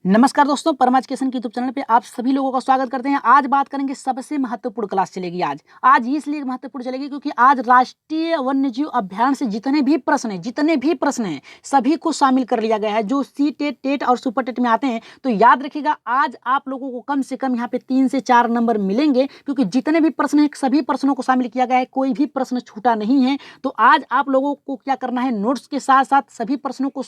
नमस्कार दोस्तों, परमा एजुकेशन के यूट्यूब चैनल पे आप सभी लोगों का स्वागत करते हैं। आज बात करेंगे सबसे महत्वपूर्ण क्लास चलेगी आज इसलिए महत्वपूर्ण चलेगी क्योंकि आज राष्ट्रीय वन्यजीव अभ्यारण्य से जितने भी प्रश्न हैं सभी को शामिल कर लिया गया है। जो सी टेट, टेट और सुपर टेट में आते हैं तो याद रखिएगा, आज आप लोगों को कम से कम यहाँ पे 3 से 4 नंबर मिलेंगे क्योंकि जितने भी प्रश्न हैं सभी प्रश्नों को शामिल किया गया है, कोई भी प्रश्न छूटा नहीं है। तो आज आप लोगों को क्या करना है, नोट्स के साथ साथ सभी प्रश्नों को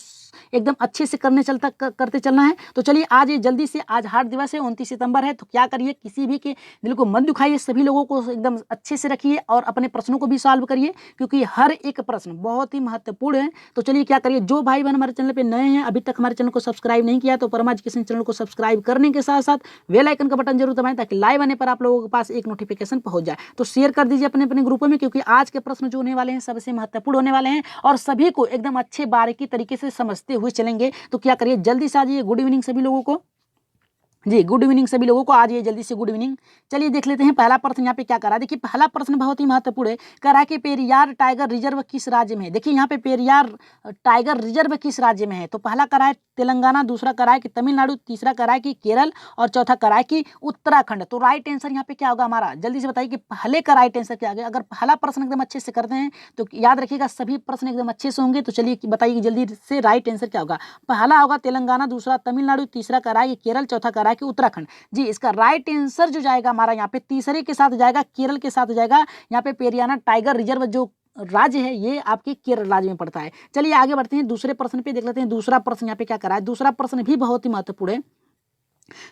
एकदम अच्छे से करते चलना है। तो चलिए आज ये जल्दी से, आज हार्ड दिवस है, 29 सितंबर है, तो क्या करिए, किसी भी के दिल को मत दुखाइए, सभी लोगों को एकदम अच्छे से रखिए और अपने प्रश्नों को भी सॉल्व करिए क्योंकि हर एक प्रश्न बहुत ही महत्वपूर्ण है। तो चलिए क्या करिए, जो भाई बहन हमारे चैनल पे नए हैं, अभी तक हमारे चैनल को सब्सक्राइब नहीं किया तो परमा एजुकेशन चैनल को सब्सक्राइब करने के साथ साथ बेल आइकन का बटन जरूर दबाएं ताकि लाइव आने पर आप लोगों के पास एक नोटिफिकेशन पहुंच जाए। तो शेयर कर दीजिए अपने अपने ग्रुपों में क्योंकि आज के प्रश्न जो होने वाले हैं सबसे महत्वपूर्ण होने वाले हैं और सभी को एकदम अच्छे बारीकी तरीके से समझते हुए चलेंगे। तो क्या करिए, जल्दी से आ जाइए। गुड इवनिंग सभी लोगों को जी, गुड इवनिंग सभी लोगों को, आ जाइए जल्दी से, गुड इवनिंग। चलिए देख लेते हैं पहला प्रश्न यहाँ पे क्या कर रहा है। देखिए पहला प्रश्न बहुत ही महत्वपूर्ण है, कह रहा है कि पेरियार टाइगर रिजर्व किस राज्य में है। देखिए यहाँ पे पेरियार टाइगर रिजर्व किस राज्य में है। तो पहला कह रहा है तेलंगाना, दूसरा कह रहा है कि तमिलनाडु, तीसरा कह रहा है कि केरल और चौथा कह रहा है कि उत्तराखंड। तो राइट आंसर यहाँ पे क्या होगा हमारा, जल्दी से बताइए कि पहले का राइट आंसर क्या होगा। अगर पहला प्रश्न एकदम अच्छे से करते हैं तो याद रखिएगा सभी प्रश्न एकदम अच्छे से होंगे। तो चलिए बताइए जल्दी से राइट आंसर क्या होगा। पहला होगा तेलंगाना, दूसरा तमिलनाडु, तीसरा कह रहा है कि केरल, चौथा कह रहा है कि उत्तराखंड। जी, इसका राइट आंसर जो जाएगा हमारा यहाँ पे तीसरे के साथ जाएगा, केरल के साथ जाएगा। यहाँ पे पेरियाना टाइगर रिजर्व जो राज्य है ये आपके केरल राज्य में पड़ता है। चलिए आगे बढ़ते हैं, दूसरे प्रश्न पे देख लेते हैं। दूसरा प्रश्न यहाँ पे क्या कर रहा है, दूसरा प्रश्न भी बहुत ही महत्वपूर्ण है।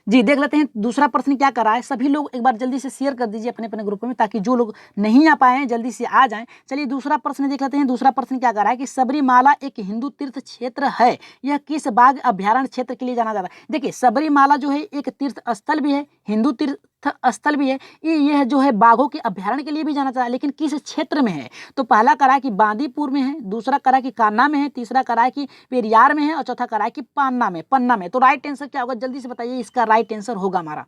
जी, देख लेते हैं दूसरा प्रश्न क्या कर रहा है। सभी लोग एक बार जल्दी से शेयर कर दीजिए अपने अपने ग्रुप में ताकि जो लोग नहीं आ पाए हैं जल्दी से आ जाएं। चलिए दूसरा प्रश्न देख लेते हैं। दूसरा प्रश्न क्या कर रहा है कि सबरीमाला एक हिंदू तीर्थ क्षेत्र है, यह किस बाघ अभ्यारण्य क्षेत्र के लिए जाना जाता है। देखिए सबरीमाला जो है एक तीर्थ स्थल भी है, हिंदू तीर्थ स्थल भी है, यह जो है बाघों के अभ्यारण्य के लिए भी जाना जाता है, लेकिन किस क्षेत्र में है। तो पहला करा कि बांदीपुर में है, दूसरा करा कि कान्हा में है, तीसरा करा कि पेरियार में है और चौथा करा कि पन्ना में। तो राइट आंसर क्या होगा, जल्दी से बताइए, इसका राइट आंसर होगा हमारा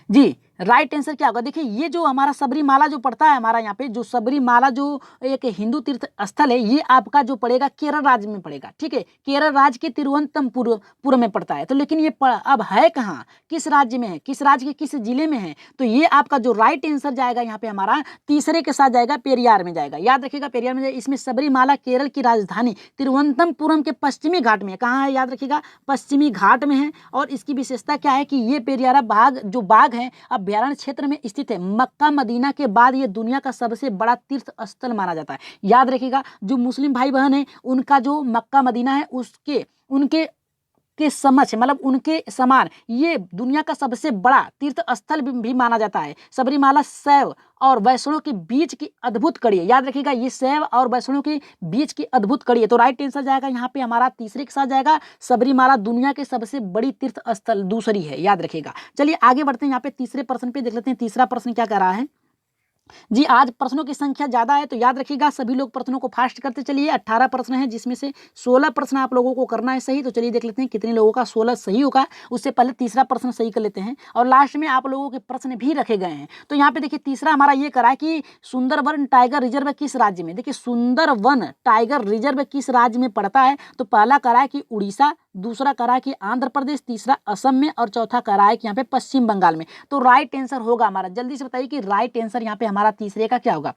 जी, राइट आंसर क्या होगा। देखिए ये जो हमारा सबरीमाला जो पड़ता है, हमारा यहाँ पे जो सबरीमाला जो एक हिंदू तीर्थ स्थल है, ये आपका जो पड़ेगा केरल राज्य में पड़ेगा। ठीक है, केरल राज्य के तिरुवनंतपुरम में पड़ता है। तो लेकिन ये अब है कहाँ, किस राज्य में है, किस राज्य के किस जिले में है। तो ये आपका जो राइट आंसर जाएगा यहाँ पे हमारा तीसरे के साथ जाएगा, पेरियार में जाएगा। याद रखिएगा पेरियार में जाएगा। इसमें सबरीमाला केरल की राजधानी तिरुवनंतपुरम के पश्चिमी घाट में है। कहाँ है, याद रखिएगा पश्चिमी घाट में है। और इसकी विशेषता क्या है कि ये पेरियारा बाघ है अभ्यारण्य क्षेत्र में स्थित है। मक्का मदीना के बाद ये दुनिया का सबसे बड़ा तीर्थ स्थल माना जाता है। याद रखिएगा जो मुस्लिम भाई बहन है उनका जो मक्का मदीना है उनके के समक्ष, मतलब उनके समान ये दुनिया का सबसे बड़ा तीर्थ स्थल भी माना जाता है। सबरीमाला शैव और वैष्णव के बीच की अद्भुत कड़ी है। याद रखिएगा ये शैव और वैष्णव के बीच की अद्भुत कड़ी है। तो राइट आंसर जाएगा यहाँ पे हमारा तीसरे के साथ जाएगा, सबरीमाला दुनिया के सबसे बड़ी तीर्थ स्थल दूसरी है। याद रखिएगा। चलिए आगे बढ़ते हैं, यहाँ पे तीसरे प्रश्न पे देख लेते हैं। तीसरा प्रश्न क्या कर रहा है जी, आज प्रश्नों की संख्या ज्यादा है तो याद रखिएगा सभी लोग प्रश्नों को फास्ट करते चलिए। 18 प्रश्न है जिसमें से 16 प्रश्न आप लोगों को करना है सही। तो चलिए देख लेते हैं कितने लोगों का 16 सही होगा। उससे पहले तीसरा प्रश्न सही कर लेते हैं और लास्ट में आप लोगों के प्रश्न भी रखे गए हैं। तो यहाँ पे देखिए तीसरा हमारा ये करा है कि सुंदरवन टाइगर रिजर्व किस राज्य में। देखिए सुंदरवन टाइगर रिजर्व किस राज्य में पड़ता है। तो पहला करा है कि उड़ीसा, दूसरा करा है कि आंध्र प्रदेश, तीसरा असम में और चौथा करा है कि यहाँ पे पश्चिम बंगाल में। तो राइट आंसर होगा हमारा, जल्दी से बताइए कि राइट आंसर यहाँ पे हमारा तीसरे का क्या होगा।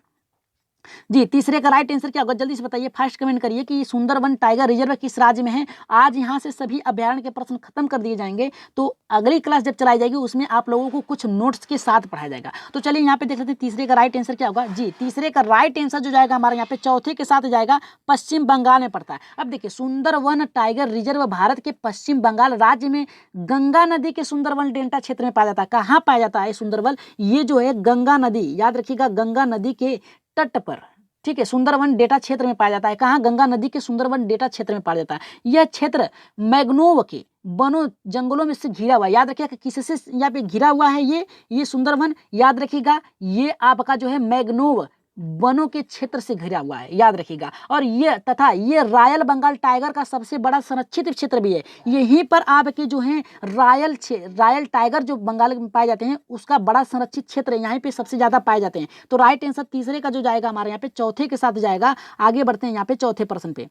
जी, तीसरे का राइट आंसर क्या होगा, जल्दी से बताइए, फास्ट कमेंट करिए कि सुंदरवन टाइगर रिजर्व किस राज्य में है। आज यहाँ से सभी अभ्यारण्य के प्रश्न खत्म कर दिए जाएंगे। तो अगली क्लास जब चलाई जाएगी उसमें आप लोगों को कुछ नोट्स के साथ पढ़ाया जाएगा। तो चलिए यहाँ पे देख लेते हैं तीसरे का राइट आंसर क्या होगा। जी, तीसरे का राइट आंसर जो जाएगा हमारे यहाँ पे चौथे के साथ जाएगा, पश्चिम बंगाल में पड़ता है। अब देखिए सुंदरवन टाइगर रिजर्व भारत के पश्चिम बंगाल राज्य में गंगा नदी के सुंदरवन डेल्टा क्षेत्र में पाया जाता है। कहाँ पाया जाता है सुंदरवन, ये जो है गंगा नदी, याद रखिएगा गंगा नदी के तट पर, ठीक है, सुंदरवन डेटा क्षेत्र में पाया जाता है। कहाँ, गंगा नदी के सुंदरवन डेटा क्षेत्र में पाया जाता है। यह क्षेत्र मैग्नोव के वनों जंगलों में से घिरा हुआ है। याद रखिएगा किससे यहाँ पे घिरा हुआ है ये सुंदरवन, याद रखिएगा ये आपका जो है मैग्नोव वनों के क्षेत्र से घिरा हुआ है। याद रखिएगा। और ये रॉयल बंगाल टाइगर का सबसे बड़ा संरक्षित क्षेत्र भी है। यहीं पर आपके जो है रॉयल टाइगर जो बंगाल में पाए जाते हैं उसका बड़ा संरक्षित क्षेत्र यहीं पे सबसे ज्यादा पाए जाते हैं। तो राइट आंसर तीसरे का जो जाएगा हमारे यहाँ पे चौथे के साथ जाएगा। आगे बढ़ते हैं यहाँ पे चौथे प्रश्न पे।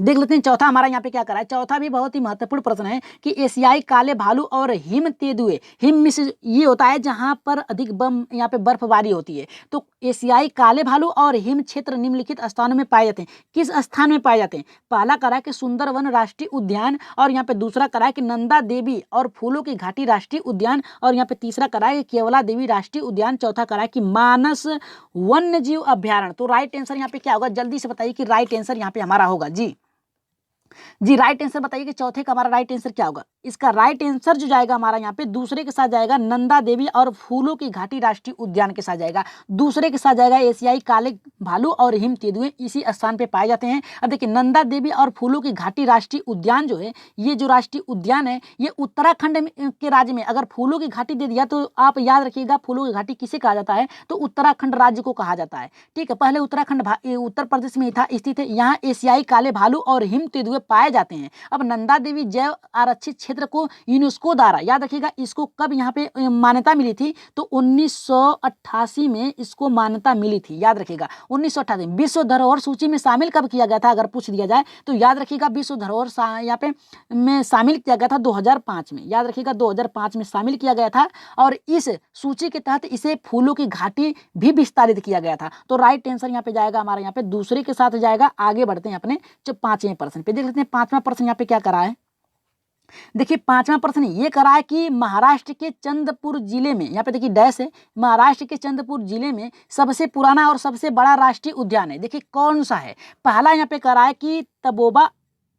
देख लेते हैं चौथा हमारा यहाँ पे क्या करा है। चौथा भी बहुत ही महत्वपूर्ण प्रश्न है कि एशियाई काले भालू और हिम तेंदुए, हिम में से ये होता है जहाँ पर अधिक यहाँ पे बर्फबारी होती है। तो एशियाई काले भालू और हिम क्षेत्र निम्नलिखित स्थानों में पाए जाते हैं। किस स्थान में पाए जाते हैं? पहला करा कि सुंदरवन राष्ट्रीय उद्यान, और यहाँ पे दूसरा करा कि नंदा देवी और फूलों की घाटी राष्ट्रीय उद्यान, और यहाँ पे तीसरा करा है कि केवला देवी राष्ट्रीय उद्यान, चौथा करा है कि मानस वन्य जीव अभ्यारण्य। तो राइट आंसर यहाँ पे क्या होगा, जल्दी से बताइए कि राइट आंसर यहाँ पे हमारा होगा। जी राइट आंसर बताइए कि चौथे का हमारा राइट आंसर क्या होगा। इसका राइट आंसर जो जाएगा हमारा यहाँ पे दूसरे के साथ जाएगा, नंदा देवी और फूलों की घाटी राष्ट्रीय उद्यान के साथ जाएगा। दूसरे के साथ जाएगा एशियाई काले भालू और हिम तेंदुए, इसी स्थान पे पाए जाते हैं। अब देखिए नंदा देवी और फूलों की घाटी राष्ट्रीय उद्यान जो है, ये जो राष्ट्रीय उद्यान है ये उत्तराखंड के राज्य में, अगर फूलों की घाटी दे दिया तो आप याद रखिएगा फूलों की घाटी किसे कहा जाता है, तो उत्तराखंड राज्य को कहा जाता है। ठीक है, पहले उत्तराखंड उत्तर प्रदेश में था स्थित है। यहाँ एशियाई काले भालू और हिम तेंदुए पाए जाते हैं। अब नंदा देवी जैव आरक्षित क्षेत्र को यूनेस्को द्वारा, याद रखिएगा इसको कब यहाँ पे मान्यता मिली थी, तो 1988 में इसको मान्यता मिली थी। याद रखिएगा 1988 विश्व धरोहर सूची में शामिल कब किया गया था, अगर पूछ दिया जाए तो याद रखिएगा विश्व धरोहर यहाँ पे में शामिल किया गया था 2005 में। याद रखिएगा 2005 में शामिल किया गया था, और इस सूची के तहत इसे फूलों की घाटी भी विस्तारित किया गया था। तो राइट आंसर यहाँ पे जाएगा हमारा, यहाँ पे दूसरे के साथ जाएगा। आगे बढ़ते हैं अपने जो पांचवें प्रश्न पे, देख लेते हैं पांचवा प्रश्न यहाँ पे क्या करा है। देखिए पांचवा प्रश्न ये करा है कि महाराष्ट्र के चंद्रपुर जिले में, यहाँ पे देखिए डैश है, महाराष्ट्र के चंद्रपुर जिले में सबसे पुराना और सबसे बड़ा राष्ट्रीय उद्यान है, देखिए कौन सा है। पहला यहाँ पे करा है कि तबोबा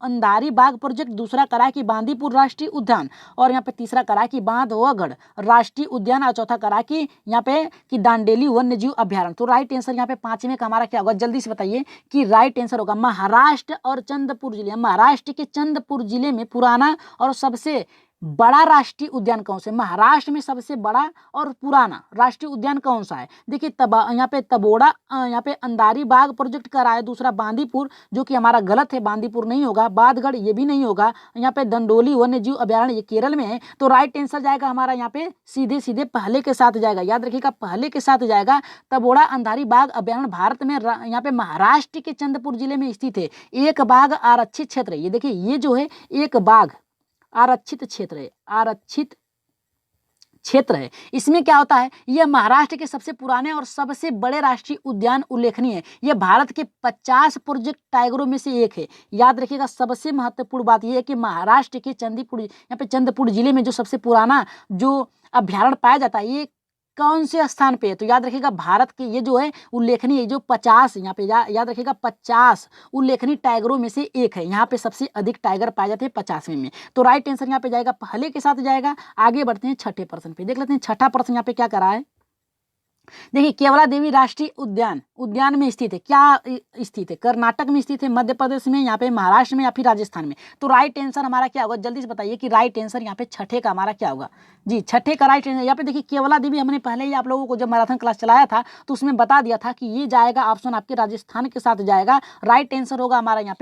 अंधारी बाग प्रोजेक्ट, दूसरा करा है कि बांदीपुर राष्ट्रीय उद्यान, और यहाँ पे तीसरा करा है कि बांधवगढ़ राष्ट्रीय उद्यान, और चौथा करा है कि यहाँ पे कि दांडेली वन्य जीव अभ्यारण्य। तो राइट आंसर यहाँ पे पांचवें का हमारा क्या होगा, जल्दी से बताइए कि राइट आंसर होगा महाराष्ट्र और चंद्रपुर जिले। महाराष्ट्र के चंद्रपुर जिले में पुराना और सबसे बड़ा राष्ट्रीय उद्यान कौन सा है, महाराष्ट्र में सबसे बड़ा और पुराना राष्ट्रीय उद्यान कौन सा है। देखिए यहाँ पे तबोड़ा, यहाँ पे अंधारी बाग प्रोजेक्ट करा है, दूसरा बांदीपुर जो कि हमारा गलत है, बांदीपुर नहीं होगा, बादगढ़ ये भी नहीं होगा, यहाँ पे दंडोली वन्य जीव अभ्यारण्य ये केरल में है। तो राइट आंसर जाएगा हमारा यहाँ पे सीधे सीधे पहले के साथ जाएगा। याद रखिएगा पहले के साथ जाएगा। तबोड़ा अंधारी बाग अभ्यारण्य भारत में यहाँ पे महाराष्ट्र के चंद्रपुर जिले में स्थित है। एक बाघ आरक्षित क्षेत्र है, ये देखिए ये जो है एक बाघ आरक्षित क्षेत्र है, आरक्षित क्षेत्र है। इसमें क्या होता है, यह महाराष्ट्र के सबसे पुराने और सबसे बड़े राष्ट्रीय उद्यान उल्लेखनीय है। यह भारत के 50 प्रोजेक्ट टाइगरों में से एक है। याद रखिएगा सबसे महत्वपूर्ण बात यह है कि महाराष्ट्र के यहाँ पे चंद्रपुर जिले में जो सबसे पुराना जो अभ्यारण्य पाया जाता है ये कौन से स्थान पे है, तो याद रखिएगा भारत के ये जो है उल्लेखनीय जो 50 यहाँ पे याद रखिएगा 50 उल्लेखनीय टाइगरों में से एक है। यहाँ पे सबसे अधिक टाइगर पाए जाते हैं 50वें में। तो राइट आंसर यहाँ पे जाएगा पहले के साथ जाएगा। आगे बढ़ते हैं छठे प्रश्न पे, देख लेते हैं छठा प्रश्न यहाँ पे क्या करा है। देखिए केवला देवी राष्ट्रीय उद्यान में स्थित है, क्या स्थित है, कर्नाटक में स्थित है, मध्य प्रदेश में, यहाँ पे महाराष्ट्र में या फिर राजस्थान में। तो राइट आंसर हमारा क्या होगा, जल्दी से बताइए कि राइट आंसर यहाँ पे छठे का हमारा क्या होगा। जी छठे का राइट आंसर यहाँ पे देखिए केवला देवी, हमने पहले ही आप लोगों को जब मैराथन क्लास चलाया था तो उसमें बता दिया था कि ये जाएगा ऑप्शन आपके राजस्थान के साथ जाएगा। राइट आंसर होगा हमारा यहाँ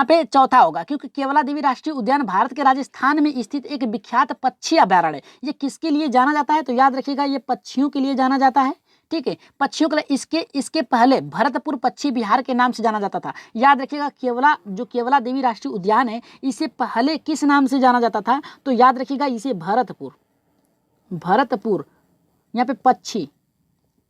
पे चौथा होगा, क्योंकि केवला देवी राष्ट्रीय उद्यान भारत के राजस्थान में स्थित एक विख्यात पक्षी अभ्यारण्य है। ये किसके लिए जाना जाता है, तो याद रखिएगा ये पक्षियों के लिए जाना जाता है। ठीक है, पक्षियों के लिए इसके पहले भरतपुर पक्षी विहार के नाम से जाना जाता था। याद रखिएगा केवला देवी राष्ट्रीय उद्यान है इसे पहले किस नाम से जाना जाता था, तो याद रखिएगा इसे भरतपुर यहाँ पे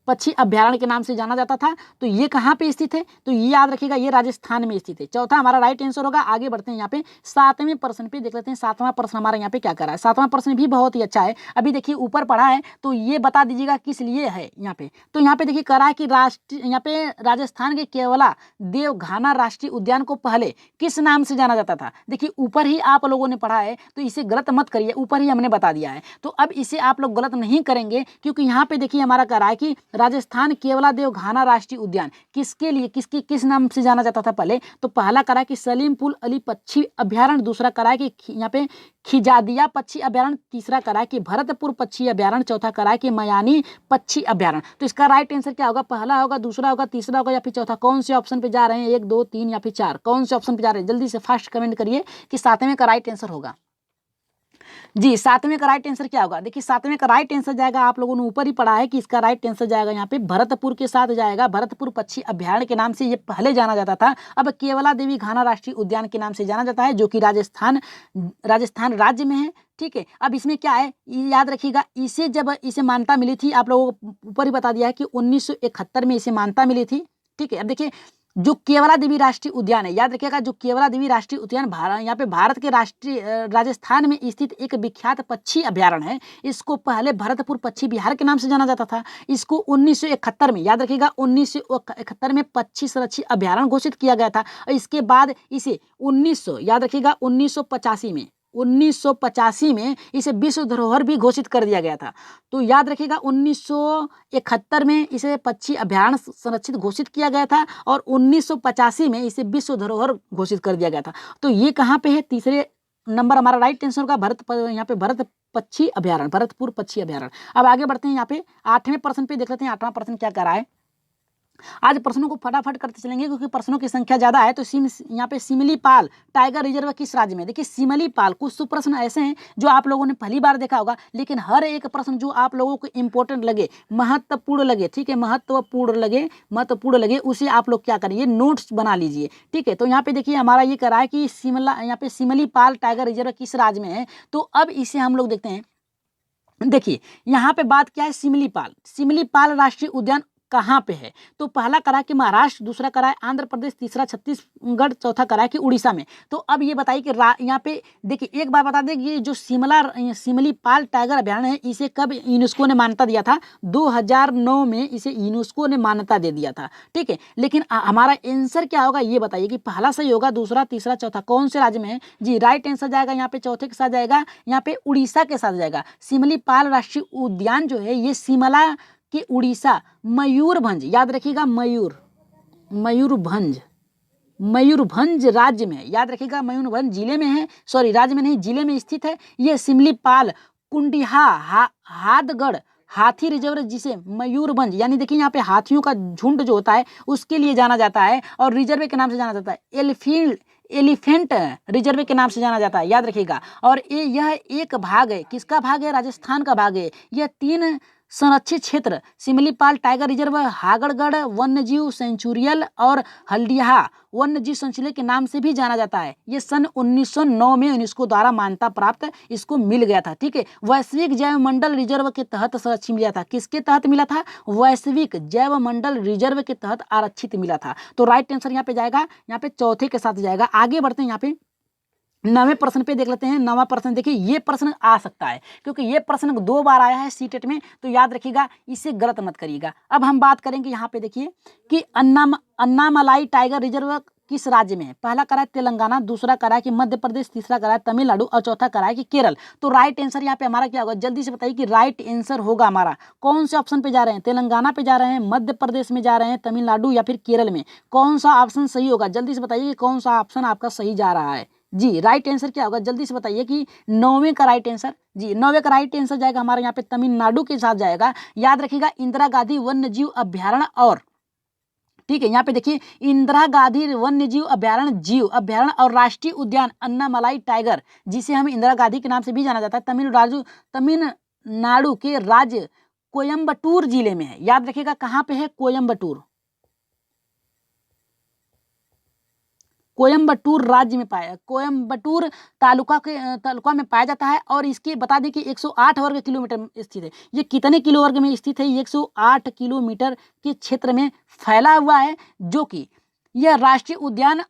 पक्षी अभ्यारण्य के नाम से जाना जाता था। तो ये कहाँ पे स्थित है, तो ये याद रखिएगा ये राजस्थान में स्थित है। चौथा हमारा राइट आंसर होगा। आगे बढ़ते हैं यहाँ पे सातवें प्रश्न पे, देख लेते हैं सातवां प्रश्न हमारा यहाँ पे क्या कर रहा है। सातवां प्रश्न भी बहुत ही अच्छा है, अभी देखिए ऊपर पढ़ा है तो ये बता दीजिएगा किस लिए है यहाँ पे। तो यहाँ पे देखिए करा है कि यहाँ पे राजस्थान के केवला देवघाना राष्ट्रीय उद्यान को पहले किस नाम से जाना जाता था। देखिए ऊपर ही आप लोगों ने पढ़ा है तो इसे गलत मत करिए, ऊपर ही हमने बता दिया है। तो अब इसे आप लोग गलत नहीं करेंगे, क्योंकि यहाँ पे देखिए हमारा करा है कि राजस्थान केवला देवघाना राष्ट्रीय उद्यान किसके लिए किस नाम से जाना जाता था पहले। तो पहला करा कि सलीमपुर अली पक्षी अभ्यारण्य, दूसरा करा कि यहाँ पे खिजादिया पक्षी अभ्यारण्य, तीसरा करा कि भरतपुर पक्षी अभ्यारण्य, चौथा करा कि मयानी पक्षी अभ्यारण्य। तो इसका राइट आंसर क्या होगा, पहला होगा, दूसरा होगा, तीसरा होगा या फिर चौथा। कौन से ऑप्शन पे जा रहे हैं, 1 2 3 या फिर 4, कौन से ऑप्शन पे जा रहे हैं, जल्दी से फास्ट कमेंट करिए कि सातवें का राइट आंसर होगा। जी, सातवें का राइट आंसर क्या होगा? देखिए सातवें का राइट आंसर जाएगा, आप लोगों ने ऊपर ही पढ़ा है कि इसका राइट आंसर जाएगा यहाँ पे भरतपुर के साथ जाएगा। भरतपुर पक्षी अभयारण्य के नाम से ये पहले जाना जाता था, अब केवला देवी घाना राष्ट्रीय उद्यान के नाम से जाना जाता है, जो कि राजस्थान राज्य में है। ठीक है, अब इसमें क्या है याद रखिएगा, इसे मान्यता मिली थी, आप लोगों को ऊपर ही बता दिया है कि 1971 में इसे मान्यता मिली थी। ठीक है, अब देखिए जो केवला देवी राष्ट्रीय उद्यान है, याद रखिएगा जो केवला देवी राष्ट्रीय उद्यान यहाँ पे भारत के राजस्थान में स्थित एक विख्यात पक्षी अभ्यारण्य है। इसको पहले भरतपुर पक्षी विहार के नाम से जाना जाता था। इसको 1971 में, याद रखिएगा 1971 में पक्षी संरक्षित अभ्यारण्य घोषित किया गया था। और इसके बाद इसे 1900 याद रखिएगा 1985 में इसे विश्व धरोहर भी घोषित कर दिया गया था। तो याद रखिएगा 1971 में इसे पक्षी अभ्यारण्य संरक्षित घोषित किया गया था और 1985 में इसे विश्व धरोहर घोषित कर दिया गया था। तो ये कहाँ पे है? तीसरे नंबर हमारा राइट आंसर का यहाँ पे भरतपुर पक्षी अभ्यारण्य। अब आगे बढ़ते हैं, यहाँ पे 8वें प्रश्न पे देख लेते हैं। 8वां प्रश्न क्या कर रहा है? आज प्रश्नों को फटाफट करते चलेंगे क्योंकि प्रश्नों की संख्या ज्यादा है। तो यहाँ पे सिमलीपाल टाइगर रिजर्व किस राज्य में? देखिए सिमलीपाल, कुछ तो प्रश्न ऐसे हैं जो आप लोगों ने पहली बार देखा होगा, लेकिन हर एक प्रश्न जो आप लोगों को इंपॉर्टेंट लगे, महत्वपूर्ण लगे, ठीक है, महत्वपूर्ण लगे उसे आप लोग क्या करिए, नोट्स बना लीजिए। ठीक है, तो यहाँ पे देखिए हमारा ये कह रहा है कि यहाँ पे सिमलीपाल टाइगर रिजर्व किस राज्य में है। तो अब इसे हम लोग देखते हैं। देखिए यहाँ पे बात क्या है, सिमलीपाल राष्ट्रीय उद्यान कहाँ पे है? तो पहला करा कि महाराष्ट्र, दूसरा करा है आंध्र प्रदेश, तीसरा छत्तीसगढ़, चौथा करा है कि उड़ीसा में। तो अब ये बताइए कि यहाँ पे देखिए एक बार बता दें कि जो सिमलीपाल टाइगर अभ्यारण्य है इसे कब यूनेस्को ने मान्यता दिया था? 2009 में इसे यूनेस्को ने मान्यता दे दिया था। ठीक है, लेकिन हमारा आंसर क्या होगा ये बताइए कि पहला सही होगा, दूसरा, तीसरा, चौथा कौन से राज्य में है? जी राइट आंसर जाएगा यहाँ पे चौथे के साथ जाएगा, यहाँ पे उड़ीसा के साथ जाएगा। सिमलीपाल राष्ट्रीय उद्यान जो है ये शिमला कि उड़ीसा मयूरभंज, याद रखिएगा मयूरभंज राज्य में है। याद रखिएगा मयूरभंज जिले में है, सॉरी राज्य में नहीं, जिले में स्थित है। ये सिमलीपाल कुंडिहा हादगढ़ हाथी रिजर्व जिसे मयूरभंज, यानी देखिए यहाँ पे हाथियों का झुंड जो होता है उसके लिए जाना जाता है और रिजर्व के नाम से जाना जाता है। एलिफेंट रिजर्व के नाम से जाना जाता है, याद रखिएगा। और यह एक भाग है, किसका भाग है? राजस्थान का भाग है। यह 3 संरक्षित क्षेत्र सिमलीपाल टाइगर रिजर्व, हागड़गढ़ वन्यजीव सेंचुरियल और हल्दिया वन्यजीव संचय के नाम से भी जाना जाता है। ये सन 1909 में यूनेस्को द्वारा मान्यता प्राप्त इसको मिल गया था। ठीक है, वैश्विक जैव मंडल रिजर्व के तहत संरक्षित मिला था। किसके तहत मिला था? वैश्विक जैव मंडल रिजर्व के तहत आरक्षित मिला था। तो राइट आंसर यहाँ पे जाएगा, यहाँ पे चौथे के साथ जाएगा। आगे बढ़ते हैं, यहाँ पे 9वें प्रश्न पे देख लेते हैं। 9वां प्रश्न देखिए, ये प्रश्न आ सकता है क्योंकि ये प्रश्न 2 बार आया है सीटेट में, तो याद रखिएगा, इसे गलत मत करिएगा। अब हम बात करेंगे यहाँ पे देखिए कि अन्नामलाई टाइगर रिजर्व किस राज्य में है? पहला करा है तेलंगाना, दूसरा करा है कि मध्य प्रदेश, तीसरा करा है तमिलनाडु और चौथा करा है कि केरल। तो राइट आंसर यहाँ पे हमारा क्या होगा? जल्दी से बताइए कि राइट आंसर होगा हमारा कौन से ऑप्शन पे जा रहे हैं? तेलंगाना पे जा रहे हैं, मध्य प्रदेश में जा रहे हैं, तमिलनाडु या फिर केरल में? कौन सा ऑप्शन सही होगा? जल्दी से बताइए कि कौन सा ऑप्शन आपका सही जा रहा है। जी राइट आंसर क्या होगा? जल्दी से बताइए कि 9वें का राइट आंसर। जी 9वें का राइट आंसर जाएगा हमारा यहाँ पे तमिलनाडु के साथ जाएगा। याद रखिएगा इंदिरा गांधी वन्यजीव अभ्यारण्य और, ठीक है, यहाँ पे देखिए इंदिरा गांधी वन्यजीव अभ्यारण्य और राष्ट्रीय उद्यान अन्नामलाई टाइगर, जिसे हम इंदिरा गांधी के नाम से भी जाना जाता है, तमिलनाडु के राज्य कोयम्बटूर जिले में है। याद रखिएगा कहाँ पे है? कोयम्बटूर राज्य में पाया, कोयम्बटूर तालुका में पाया जाता है। और इसके बता दें कि 108 वर्ग किलोमीटर में स्थित है। ये कितने किलो वर्ग में स्थित है? 108 किलोमीटर के क्षेत्र में फैला हुआ है, जो कि यह राष्ट्रीय उद्यान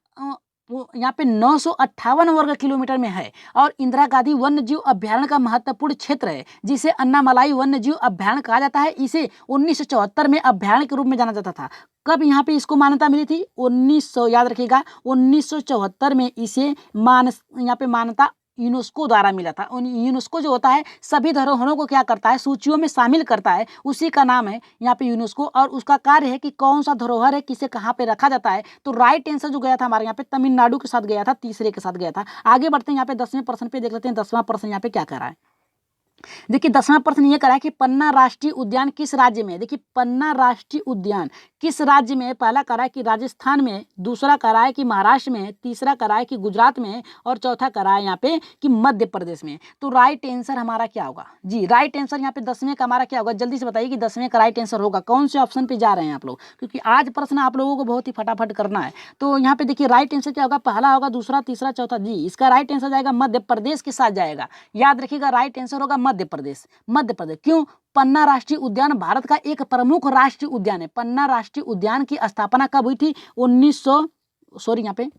यहाँ पे 958 वर्ग किलोमीटर में है और इंदिरा गांधी वन्यजीव अभ्यारण्य का महत्वपूर्ण क्षेत्र है, जिसे अन्नामलाई वन्यजीव अभ्यारण्य कहा जाता है। इसे 1974 में अभ्यारण्य के रूप में जाना जाता था। कब यहाँ पे इसको मान्यता मिली थी? 1900, याद रखिएगा 1974 में इसे यहाँ पे मान्यता यूनेस्को द्वारा मिला था। यूनेस्को जो होता है सभी धरोहरों को क्या करता है? सूचियों में शामिल करता है, उसी का नाम है यहाँ पे यूनेस्को। और उसका कार्य है कि कौन सा धरोहर है, किसे कहाँ पे रखा जाता है। तो राइट आंसर जो गया था हमारे यहाँ पे तमिलनाडु के साथ गया था, तीसरे के साथ गया था। आगे बढ़ते हैं, यहाँ पे 10वें प्रश्न पे देख लेते हैं। 10वां प्रश्न यहाँ पे क्या कर रहा है? देखिए 10वां प्रश्न ये करा है कि पन्ना राष्ट्रीय उद्यान किस राज्य में है? देखिए पन्ना राष्ट्रीय उद्यान किस राज्य में? पहला कह रहा है कि राजस्थान में, दूसरा कह रहा है कि महाराष्ट्र में, तीसरा कह रहा है कि गुजरात में और चौथा कह रहा है यहाँ पे कि मध्य प्रदेश में। तो राइट आंसर हमारा क्या होगा जी? राइट आंसर यहाँ पे 10वें का हमारा क्या होगा? जल्दी से बताइए कि 10वें का राइट आंसर होगा कौन से ऑप्शन पे जा रहे हैं आप लोग, क्योंकि आज प्रश्न आप लोगों को बहुत ही फटाफट करना है। तो यहाँ पे देखिए राइट आंसर क्या होगा? पहला होगा, दूसरा, तीसरा, चौथा। जी इसका राइट आंसर जाएगा मध्य प्रदेश के साथ जाएगा। याद रखिएगा राइट आंसर होगा मध्य प्रदेश। मध्य प्रदेश क्यों? पन्ना राष्ट्रीय उद्यान भारत का एक प्रमुख राष्ट्रीय उद्यान है। पन्ना राष्ट्रीय उद्यान की स्थापना कब हुई थी? 1900 सॉरी यहाँ पे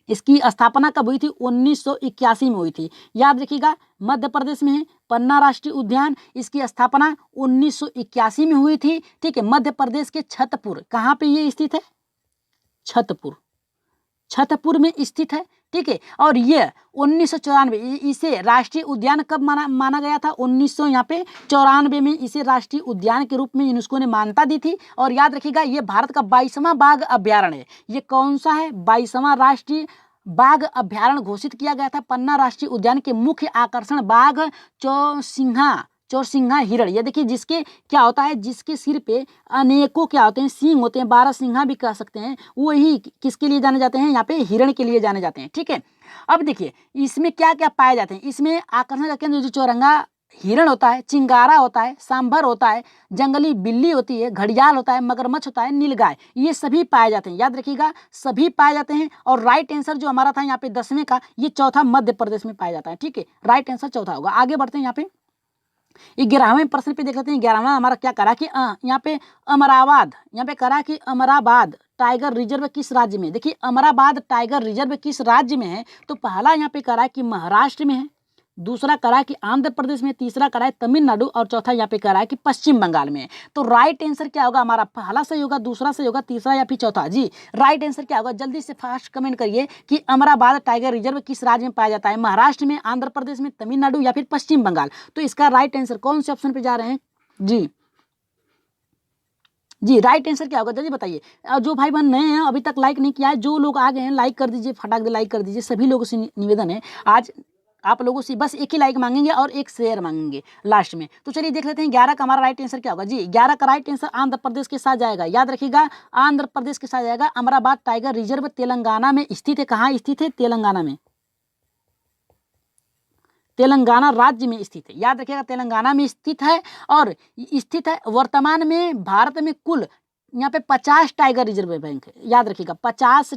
इसकी स्थापना कब हुई थी? 1981 में हुई थी। याद रखिएगा मध्य प्रदेश में है पन्ना राष्ट्रीय उद्यान, इसकी स्थापना 1981 में हुई थी। ठीक है, मध्य प्रदेश के छतरपुर, कहाँ पे ये स्थित है? छतरपुर, छतरपुर में स्थित है। ठीक है, और ये 1994 इसे राष्ट्रीय उद्यान कब माना गया था? 1994 में इसे राष्ट्रीय उद्यान के रूप में यूनेस्को ने मान्यता दी थी। और याद रखिएगा ये भारत का 22वां बाघ अभ्यारण्य है। ये कौन सा है? 22वां राष्ट्रीय बाघ अभ्यारण्य घोषित किया गया था। पन्ना राष्ट्रीय उद्यान के मुख्य आकर्षण बाघ चौरसिंघा हिरण। ये देखिए जिसके क्या होता है, जिसके सिर पे अनेकों क्या होते हैं? सींग होते हैं, 12 सिंघा भी कह सकते हैं। वही किसके लिए जाने जाते हैं? यहाँ पे हिरण के लिए जाने जाते हैं। ठीक है, अब देखिए इसमें क्या क्या पाए जाते हैं। इसमें आकर्षण का केंद्र जो चौरंगा हिरण होता है, चिंगारा होता है, सांभर होता है, जंगली बिल्ली होती है, घड़ियाल होता है, मगरमच्छ होता है, नीलगाय, ये सभी पाए जाते हैं। याद रखिएगा सभी पाए जाते हैं। और राइट आंसर जो हमारा था यहाँ पे 10वें का, ये चौथा मध्य प्रदेश में पाया जाता है। ठीक है, राइट आंसर चौथा होगा। आगे बढ़ते हैं यहाँ पे 11वें प्रश्न पे देख लेते हैं। 11वां हमारा क्या करा कि यहाँ पे अमराबाद, यहाँ पे करा कि अमराबाद टाइगर रिजर्व किस राज्य में? देखिए अमराबाद टाइगर रिजर्व किस राज्य में है? तो पहला यहाँ पे करा कि महाराष्ट्र में है, दूसरा करा कि आंध्र प्रदेश में, तीसरा करा है तमिलनाडु और चौथा यहाँ पे करा है कि पश्चिम बंगाल में। तो राइट आंसर क्या होगा हमारा? पहला सही होगा, दूसरा सही होगा, तीसरा या फिर चौथा? जी राइट आंसर क्या होगा? जल्दी से फास्ट कमेंट करिए कि अमराबाद टाइगर रिजर्व किस राज्य में पाया जाता है? महाराष्ट्र में, आंध्र प्रदेश में, तमिलनाडु या फिर पश्चिम बंगाल? तो इसका राइट आंसर कौन से ऑप्शन पे जा रहे हैं? जी राइट आंसर क्या होगा? जल्दी बताइए। जो भाई बहन नए हैं अभी तक लाइक नहीं किया है, जो लोग आ गए हैं लाइक कर दीजिए, फटाक दे लाइक कर दीजिए। सभी लोगों से निवेदन है, आज आप लोगों से बस एक ही लाइक मांगेंगे और एक शेयर मांगेंगे लास्ट में। तो चलिए देख लेते हैं 11 का हमारा राइट आंसर क्या होगा। जी 11 का राइट आंसर आंध्र प्रदेश के साथ जाएगा। याद रखिएगा आंध्र प्रदेश के साथ जाएगा। अमराबाद टाइगर रिजर्व तेलंगाना में स्थित है। कहाँ स्थित है? तेलंगाना में, तेलंगाना राज्य में स्थित है। याद रखिएगा तेलंगाना में स्थित है और स्थित है। वर्तमान में भारत में कुल यहाँ पे 50 टाइगर रिजर्व बैंक है। याद रखिएगा 50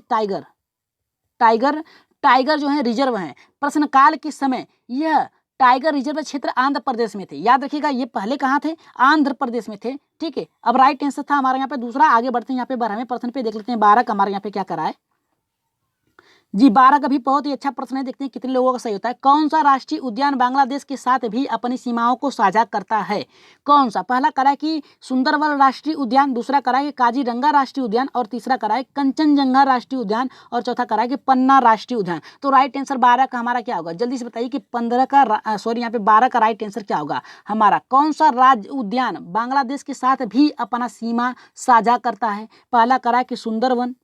टाइगर जो है रिजर्व हैं। प्रश्नकाल के समय यह टाइगर रिजर्व क्षेत्र आंध्र प्रदेश में थे। याद रखिएगा ये पहले कहाँ थे? आंध्र प्रदेश में थे। ठीक है, अब राइट आंसर था हमारा यहाँ पे दूसरा। आगे बढ़ते हैं यहाँ पे 12वें प्रश्न पे देख लेते हैं। 12 का हमारे यहाँ पे क्या करा है? जी 12 का भी बहुत ही अच्छा प्रश्न है, देखते हैं कितने लोगों का सही होता है। कौन सा राष्ट्रीय उद्यान बांग्लादेश के साथ भी अपनी सीमाओं को साझा करता है? कौन सा? पहला करा है कि सुंदरवन राष्ट्रीय उद्यान, दूसरा करा है कि काजीरंगा राष्ट्रीय उद्यान और तीसरा करा है कंचनजंगा राष्ट्रीय उद्यान और चौथा करा है कि पन्ना राष्ट्रीय उद्यान। तो राइट आंसर 12 का हमारा क्या होगा? जल्दी से बताइए कि 12 का राइट आंसर क्या होगा हमारा? कौन सा राज्य उद्यान बांग्लादेश के साथ भी अपना सीमा साझा करता है? पहला करा है कि सुंदरवन,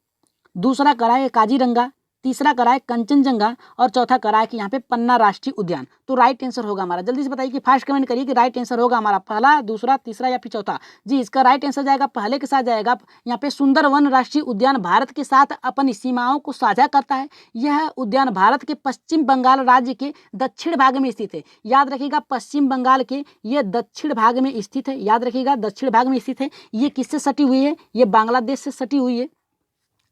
दूसरा करा है काजीरंगा, तीसरा करा है कंचनजंगा और चौथा करा है कि यहाँ पे पन्ना राष्ट्रीय उद्यान। तो राइट आंसर होगा हमारा, जल्दी से बताइए कि फास्ट कमेंट करिए कि राइट आंसर होगा हमारा पहला, दूसरा, तीसरा या फिर चौथा। जी इसका राइट आंसर जाएगा पहले के साथ जाएगा। यहाँ पे सुंदरवन राष्ट्रीय उद्यान भारत के साथ अपनी सीमाओं को साझा करता है। यह उद्यान भारत के पश्चिम बंगाल राज्य के दक्षिण भाग में स्थित है। याद रखिएगा पश्चिम बंगाल के ये दक्षिण भाग में स्थित है। याद रखिएगा दक्षिण भाग में स्थित है। ये किससे सटी हुई है? ये बांग्लादेश से सटी हुई है।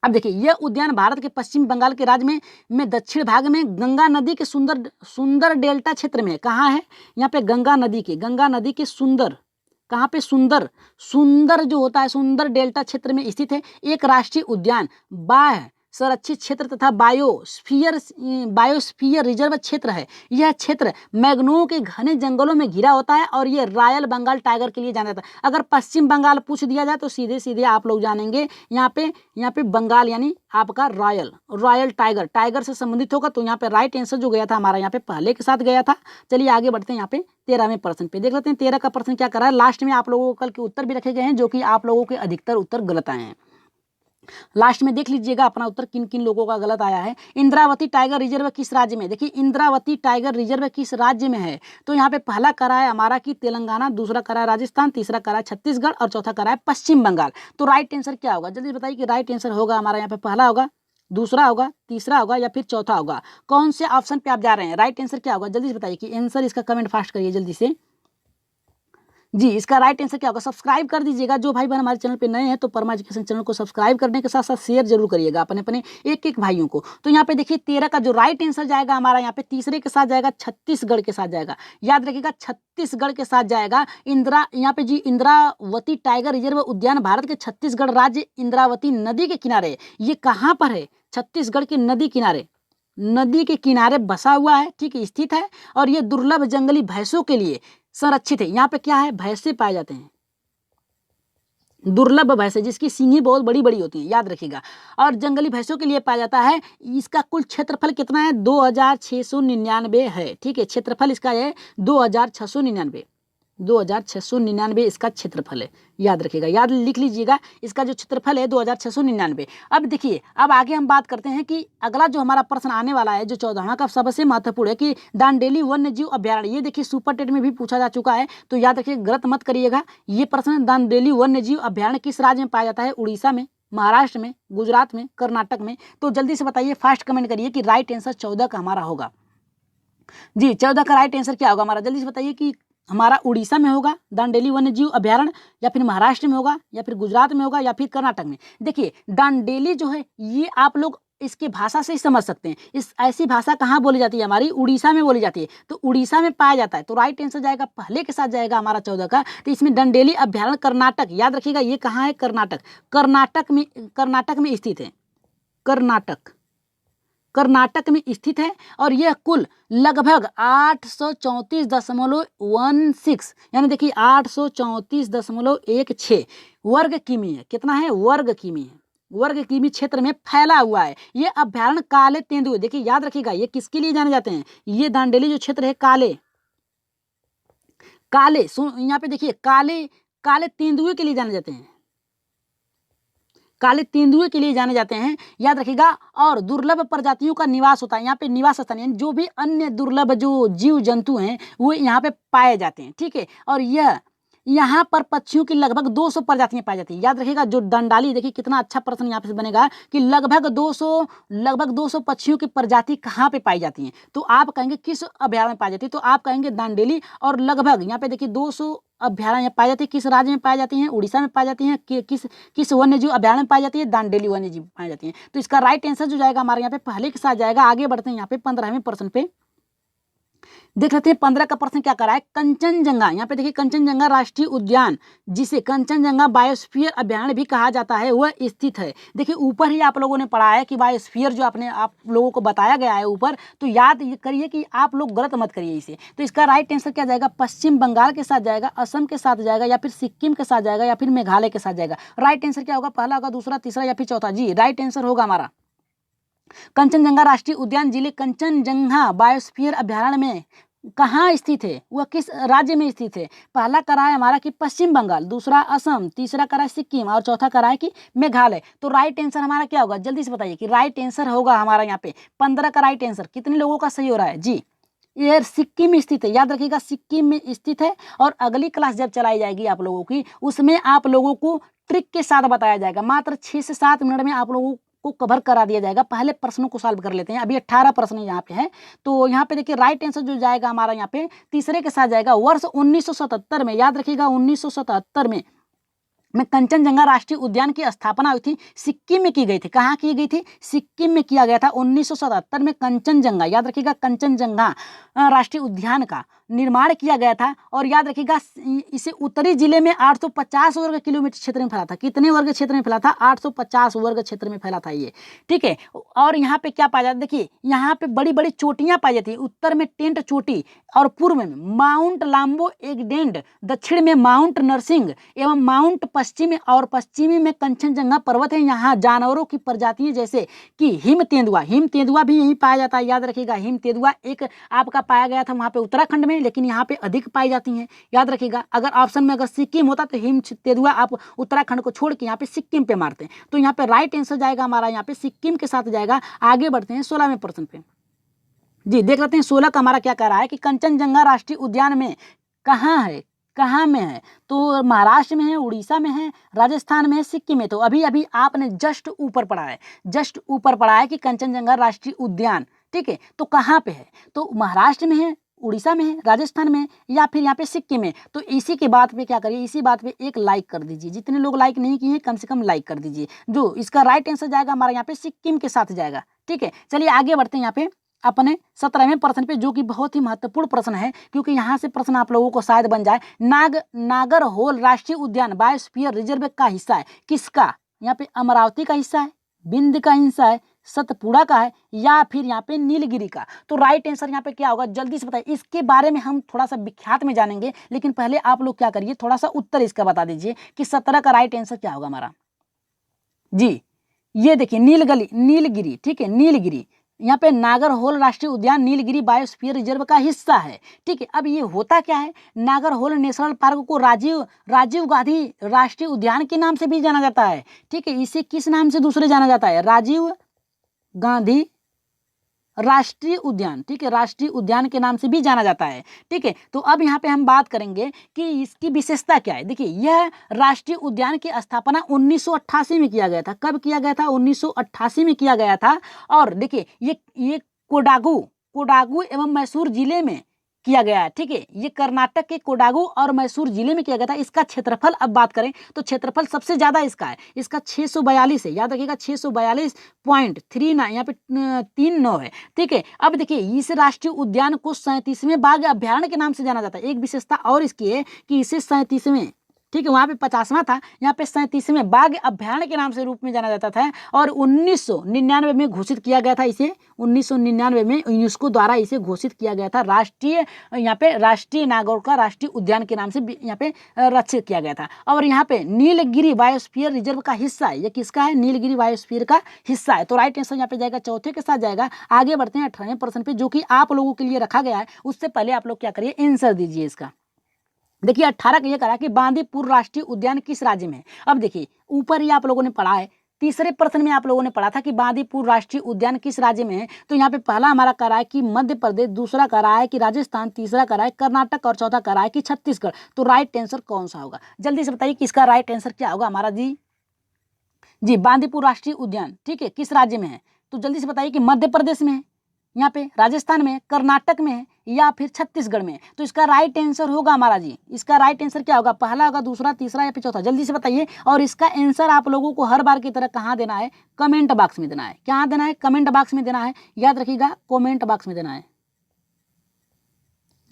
अब देखिए यह उद्यान भारत के पश्चिम बंगाल के राज्य में दक्षिण भाग में गंगा नदी के सुंदर डेल्टा क्षेत्र में। कहाँ है? यहाँ पे गंगा नदी के सुंदर, कहाँ पे? सुंदर जो होता है सुंदर डेल्टा क्षेत्र में स्थित है। एक राष्ट्रीय उद्यान बाह्य संरक्षित क्षेत्र तथा बायोस्फीयर रिजर्व क्षेत्र है। यह क्षेत्र मैग्नो के घने जंगलों में घिरा होता है और ये रॉयल बंगाल टाइगर के लिए जाना जाता है। अगर पश्चिम बंगाल पूछ दिया जाए तो सीधे सीधे आप लोग जानेंगे यहाँ पे बंगाल यानी आपका रॉयल टाइगर से संबंधित होगा। तो यहाँ पे राइट आंसर जो गया था हमारा यहाँ पे पहले के साथ गया था। चलिए आगे बढ़ते हैं यहाँ पे 13वें प्रश्न पे देख लेते हैं। 13 का प्रश्न क्या कर रहा है? लास्ट में आप लोगों को कल के उत्तर भी रखे गए हैं जो कि आप लोगों के अधिकतर उत्तर गलत आए हैं। लास्ट में देख लीजिएगा अपना उत्तर किन किन लोगों का गलत आया है। इंद्रावती टाइगर रिजर्व किस राज्य में, देखिए इंद्रावती टाइगर रिजर्व किस राज्य में है, तो यहाँ पे पहला करा है हमारा कि तेलंगाना, दूसरा करा है राजस्थान, तीसरा करा है छत्तीसगढ़ और चौथा करा है पश्चिम बंगाल। तो राइट आंसर क्या होगा, जल्दी बताइए कि राइट आंसर होगा हमारा यहाँ पे पहला होगा, दूसरा होगा, तीसरा होगा या फिर चौथा होगा। कौन से ऑप्शन पे आप जा रहे हैं, राइट आंसर क्या होगा, जल्दी से बताइए कि आंसर इसका कमेंट फास्ट करिए जल्दी से। जी, इसका राइट आंसर क्या होगा, सब्सक्राइब कर दीजिएगा। जो भाई बहन हमारे चैनल पे नए हैं तो परमा एजुकेशन चैनल को सब्सक्राइब करने के साथ साथ शेयर जरूर करिएगा अपने अपने एक एक भाइयों को। तो यहाँ पे देखिए 13 का जो राइट आंसर जाएगा हमारा यहाँ पे तीसरे के साथ जाएगा, छत्तीसगढ़ के साथ जाएगा। याद रखिएगा छत्तीसगढ़ के साथ जाएगा। यहाँ पे जी इंद्रावती टाइगर रिजर्व उद्यान भारत के छत्तीसगढ़ राज्य इंद्रावती नदी के किनारे, ये कहाँ पर है, छत्तीसगढ़ की नदी के किनारे बसा हुआ है, ठीक है, स्थित है। और ये दुर्लभ जंगली भैंसों के लिए संरक्षित है। यहाँ पे क्या है, भैंसे पाए जाते हैं, दुर्लभ भैंसे जिसकी सींगी बहुत बड़ी बड़ी होती है, याद रखिएगा। और जंगली भैंसों के लिए पाया जाता है। इसका कुल क्षेत्रफल कितना है, 2699 है, ठीक है, क्षेत्रफल इसका है 2699 इसका क्षेत्रफल है, याद रखिएगा, याद लिख लीजिएगा, इसका जो क्षेत्रफल है 2699। अब देखिए, अब आगे हम बात करते हैं कि अगला जो हमारा प्रश्न आने वाला है जो 14वां का सबसे महत्वपूर्ण है कि दांडेली वन्य जीव अभ्यारण्य, ये देखिए सुपर टेट में भी पूछा जा चुका है, तो याद रखिए गलत मत करिएगा। ये प्रश्न दांडेली वन्य जीव अभ्यारण्य किस राज्य में पाया जाता है, उड़ीसा में, महाराष्ट्र में, गुजरात में, कर्नाटक में। तो जल्दी से बताइए, फास्ट कमेंट करिए कि राइट आंसर 14 का हमारा होगा। जी, 14 का राइट आंसर क्या होगा हमारा, जल्दी से बताइए कि हमारा उड़ीसा में होगा दांडेली वन्य जीव अभ्यारण्य, या फिर महाराष्ट्र में होगा, या फिर गुजरात में होगा, या फिर कर्नाटक में। देखिए दांडेली जो है ये आप लोग इसकी भाषा से ही समझ सकते हैं। इस ऐसी भाषा कहाँ बोली जाती है, हमारी उड़ीसा में बोली जाती है, तो उड़ीसा में पाया जाता है। तो राइट आंसर जाएगा पहले के साथ जाएगा हमारा 14 का। तो इसमें दांडेली अभ्यारण्य कर्नाटक, याद रखिएगा ये कहाँ है, कर्नाटक में स्थित है, कर्नाटक में स्थित है। और यह कुल लगभग 834.16 यानी देखिए 834.16 वर्ग किमी है। कितना है, वर्ग किमी क्षेत्र में फैला हुआ है। ये अभ्यारण्य काले तेंदुए, देखिए याद रखिएगा ये किसके लिए जाने जाते हैं, ये दांडेली जो क्षेत्र है यहाँ पे देखिए काले तेंदुए के लिए जाने जाते हैं, काले तेंदुए के लिए जाने जाते हैं, याद रखिएगा। और दुर्लभ प्रजातियों का निवास होता है यहाँ पे, निवास स्थान यानी जो भी अन्य दुर्लभ जो जीव जंतु हैं वो यहाँ पे पाए जाते हैं, ठीक है। और यहाँ पर पक्षियों की लगभग 200 प्रजातियां पाई जाती है, याद रखिएगा। जो दंडाली, देखिए कितना अच्छा प्रश्न यहाँ पे बनेगा कि लगभग 200 पक्षियों की प्रजाति कहाँ पे पाई जाती हैं, तो आप कहेंगे किस अभ्यारण्य में पाई जाती है, तो आप कहेंगे दांडेली। और लगभग यहाँ पे देखिए 200 अभ्यारण्य पाई जाती है, किस राज्य में पाई जाती हैं, उड़ीसा में पाई जाती हैं। किस वन्य जीव अभ्यारण्य में पाई जाती है, दांडेली वन्य जीव पाई जाती है। तो इसका राइट आंसर जो जाएगा हमारे यहाँ पे पहले के साथ जाएगा। आगे बढ़ते हैं यहाँ पे 15वें प्रश्न पे, देख लेते हैं 15 का प्रश्न क्या करा है, कंचनजंगा। यहाँ पे देखिए कंचनजंगा राष्ट्रीय उद्यान, जिसे कंचनजंगा बायोस्फीयर अभ्यारण्य भी कहा जाता है, वह स्थित है। देखिए ऊपर ही आप लोगों ने पढ़ा है कि बायोस्फीयर जो आप लोगों को बताया गया है ऊपर, तो याद करिए कि आप लोग गलत मत करिए इसे। तो इसका राइट आंसर क्या जाएगा, पश्चिम बंगाल के साथ जाएगा, असम के साथ जाएगा, या फिर सिक्किम के साथ जाएगा, या फिर मेघालय के साथ जाएगा। राइट आंसर क्या होगा, पहला होगा, दूसरा, तीसरा या फिर चौथा। जी, राइट आंसर होगा हमारा कंचनजंगा राष्ट्रीय उद्यान जिले कंचनजंगा बायोस्फीयर अभ्यारण्य में कहाँ स्थित है, वह किस राज्य में स्थित है। पहला करा है हमारा कि पश्चिम बंगाल, दूसरा असम, तीसरा करा है सिक्किम और चौथा करा है कि मेघालय। तो राइट आंसर हमारा क्या होगा, जल्दी से बताइए कि राइट आंसर होगा हमारा यहाँ पे 15 का राइट आंसर कितने लोगों का सही हो रहा है। जी, ये सिक्किम में स्थित है, याद रखिएगा सिक्किम में स्थित है। और अगली क्लास जब चलाई जाएगी आप लोगों की, उसमें आप लोगों को ट्रिक के साथ बताया जाएगा। मात्र 6 से 7 मिनट में आप लोगों को कवर करा दिया जाएगा। पहले प्रश्नों को सॉल्व कर लेते हैं। अभी 18 प्रश्न यहाँ पे है, तो यहाँ पे देखिए राइट आंसर जो जाएगा हमारा यहाँ पे तीसरे के साथ जाएगा। वर्ष 1977 में, याद रखिएगा 1977 में कंचनजंगा राष्ट्रीय उद्यान की स्थापना हुई थी, सिक्किम में की गई थी। कहाँ की गई थी, सिक्किम में किया गया था 1977 में। कंचनजंगा, याद रखिएगा कंचनजंगा राष्ट्रीय उद्यान का निर्माण किया गया था। और याद रखिएगा इसे उत्तरी जिले में 850 वर्ग किलोमीटर क्षेत्र में फैला था। कितने वर्ग क्षेत्र में फैला था, 850 वर्ग क्षेत्र में फैला था ये, ठीक है। और यहाँ पे क्या पाया जाता है, देखिए यहाँ पे बड़ी बड़ी चोटियाँ पाई जाती है। उत्तर में टेंट चोटी और पूर्व में माउंट लाम्बो एगडेंड, दक्षिण में माउंट नरसिंह एवं माउंट पश्चिमी में कंचनजंगा पर्वत है। यहाँ जानवरों की प्रजातियां जैसे कि हिम तेंदुआ भी यहीं पाया जाता है। याद रखिएगा हिम तेंदुआ एक आपका पाया गया था वहाँ पे उत्तराखंड में, हैं, लेकिन यहाँ पे अधिक पाई जाती हैं। याद रखिएगा, अगर ऑप्शन में अगर सिक्किम होता तो हिम तेंदुआ आप उत्तराखंड को छोड़ के यहाँ पे सिक्किम पे मारते हैं। तो यहाँ पे राइट आंसर जाएगा हमारा यहाँ पे सिक्किम के साथ जाएगा। आगे बढ़ते हैं 16वें प्रश्न पे। जी देख लेते हैं 16 का हमारा क्या कह रहा है कि कंचनजंगा राष्ट्रीय उद्यान में कहाँ है, कहाँ में है? तो महाराष्ट्र में है, उड़ीसा में है, राजस्थान में है, सिक्किम में। तो अभी अभी आपने जस्ट ऊपर पढ़ा है, जस्ट ऊपर पढ़ा है कि कंचनजंगा राष्ट्रीय उद्यान, ठीक है, तो कहाँ पे है? तो महाराष्ट्र में है, उड़ीसा में है, राजस्थान में है, या फिर यहाँ पे सिक्किम में। तो इसी के बात पे क्या करिए, इसी बात पे एक लाइक कर दीजिए। जितने लोग लाइक नहीं किए हैं कम से कम लाइक कर दीजिए। जो इसका राइट आंसर जाएगा हमारा यहाँ पे सिक्किम के साथ जाएगा, ठीक है। चलिए आगे बढ़ते हैं यहाँ पे अपने 17वें प्रश्न पे, जो कि बहुत ही महत्वपूर्ण प्रश्न है, क्योंकि यहाँ से प्रश्न आप लोगों को शायद बन जाए। नागरहोल राष्ट्रीय उद्यान बायोस्फीयर रिजर्व का हिस्सा है, किसका? यहाँ पे अमरावती का हिस्सा है, बिंद का हिस्सा है, सतपुड़ा का है, या फिर यहाँ पे नीलगिरी का। तो राइट आंसर यहाँ पे क्या होगा, जल्दी से बताइए। इसके बारे में हम थोड़ा सा विख्यात में जानेंगे, लेकिन पहले आप लोग क्या करिए, थोड़ा सा उत्तर इसका बता दीजिए कि 17 का राइट आंसर क्या होगा हमारा। जी ये देखिए नीलगिरी, ठीक है, नीलगिरी। यहाँ पे नागरहोल राष्ट्रीय उद्यान नीलगिरी बायोस्फीयर रिजर्व का हिस्सा है, ठीक है। अब ये होता क्या है, नागरहोल नेशनल पार्क को राजीव गांधी राष्ट्रीय उद्यान के नाम से भी जाना जाता है, ठीक है। इसे किस नाम से दूसरे जाना जाता है? राजीव गांधी राष्ट्रीय उद्यान, ठीक है, राष्ट्रीय उद्यान के नाम से भी जाना जाता है, ठीक है। तो अब यहाँ पे हम बात करेंगे कि इसकी विशेषता क्या है। देखिए यह राष्ट्रीय उद्यान की स्थापना 1988 में किया गया था। कब किया गया था? 1988 में किया गया था। और देखिए ये कोडागू एवं मैसूर जिले में किया गया है, ठीक है। ये कर्नाटक के कोडागू और मैसूर जिले में किया गया था। इसका क्षेत्रफल अब बात करें तो क्षेत्रफल सबसे ज्यादा इसका है, इसका 642 है। याद रखिएगा 642.39, यहाँ पे 39 है, ठीक है। अब देखिए इस राष्ट्रीय उद्यान को 37वें बाघ अभ्यारण्य के नाम से जाना जाता है। एक विशेषता और इसकी है कि इसे 37वें, ठीक है, वहाँ पे 50वां था, यहाँ पे 37वें बाघ अभ्यारण्य के नाम से रूप में जाना जाता था। और 1999 में घोषित किया गया था इसे, 1999 में यूनेस्को द्वारा इसे घोषित किया गया था राष्ट्रीय, यहाँ पे राष्ट्रीय नागौर का राष्ट्रीय उद्यान के नाम से यहाँ पे रक्षित किया गया था। और यहाँ पे नीलगिरी बायोस्फीयर रिजर्व का हिस्सा है। ये किसका है? नीलगिरी बायोस्फीयर का हिस्सा है। तो राइट आंसर यहाँ पे जाएगा, चौथे के साथ जाएगा। आगे बढ़ते हैं 18वें प्रश्न पे, जो कि आप लोगों के लिए रखा गया है। उससे पहले आप लोग क्या करिए, आंसर दीजिए इसका। देखिए 18 का ये करा कि बांदीपुर राष्ट्रीय उद्यान किस राज्य में है। अब देखिए ऊपर ही आप लोगों ने पढ़ा है, तीसरे प्रश्न में आप लोगों ने पढ़ा था कि बांदीपुर राष्ट्रीय उद्यान किस राज्य में है। तो यहाँ पे पहला हमारा करा है कि मध्य प्रदेश, दूसरा करा है कि राजस्थान, तीसरा करा है कर्नाटक और चौथा करा है कि छत्तीसगढ़। तो राइट आंसर कौन सा होगा? जल्दी से बताइए कि इसका राइट आंसर क्या होगा हमारा। जी बांदीपुर राष्ट्रीय उद्यान, ठीक है, किस राज्य में है? तो जल्दी से बताइए कि मध्य प्रदेश में है, यहाँ पे राजस्थान में, कर्नाटक में है, या फिर छत्तीसगढ़ में। तो इसका राइट आंसर होगा हमारा जी, इसका राइट आंसर क्या होगा? पहला होगा, दूसरा, तीसरा या फिर चौथा? जल्दी से बताइए। और इसका आंसर आप लोगों को हर बार की तरह कहाँ देना है? कमेंट बॉक्स में देना है। क्या देना है? कमेंट बॉक्स में देना है। याद रखिएगा कमेंट बॉक्स में देना है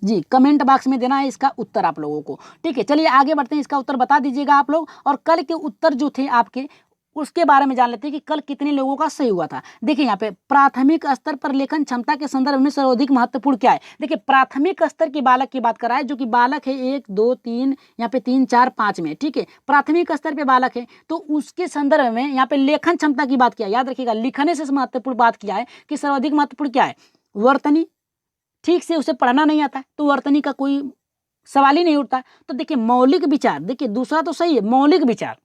जी, कमेंट बॉक्स में देना है इसका उत्तर आप लोगों को, ठीक है। चलिए आगे बढ़ते हैं, इसका उत्तर बता दीजिएगा आप लोग। और कल के उत्तर जो थे आपके, उसके बारे में जान लेते हैं कि कल कितने लोगों का सही हुआ था। देखिए यहाँ पे प्राथमिक स्तर पर लेखन क्षमता के संदर्भ में सर्वाधिक महत्वपूर्ण क्या है। देखिए प्राथमिक स्तर के बालक की बात कर रहा है, जो कि बालक है 1, 2, 3, यहाँ पे 3, 4, 5 में, ठीक है। प्राथमिक स्तर पे बालक है, तो उसके संदर्भ में यहाँ पे लेखन क्षमता की बात किया। याद रखिएगा लिखने से महत्वपूर्ण बात किया है कि सर्वाधिक महत्वपूर्ण क्या है? वर्तनी, ठीक से उसे पढ़ना नहीं आता तो वर्तनी का कोई सवाल ही नहीं उठता। तो देखिए मौलिक विचार, देखिए दूसरा तो सही है, मौलिक विचार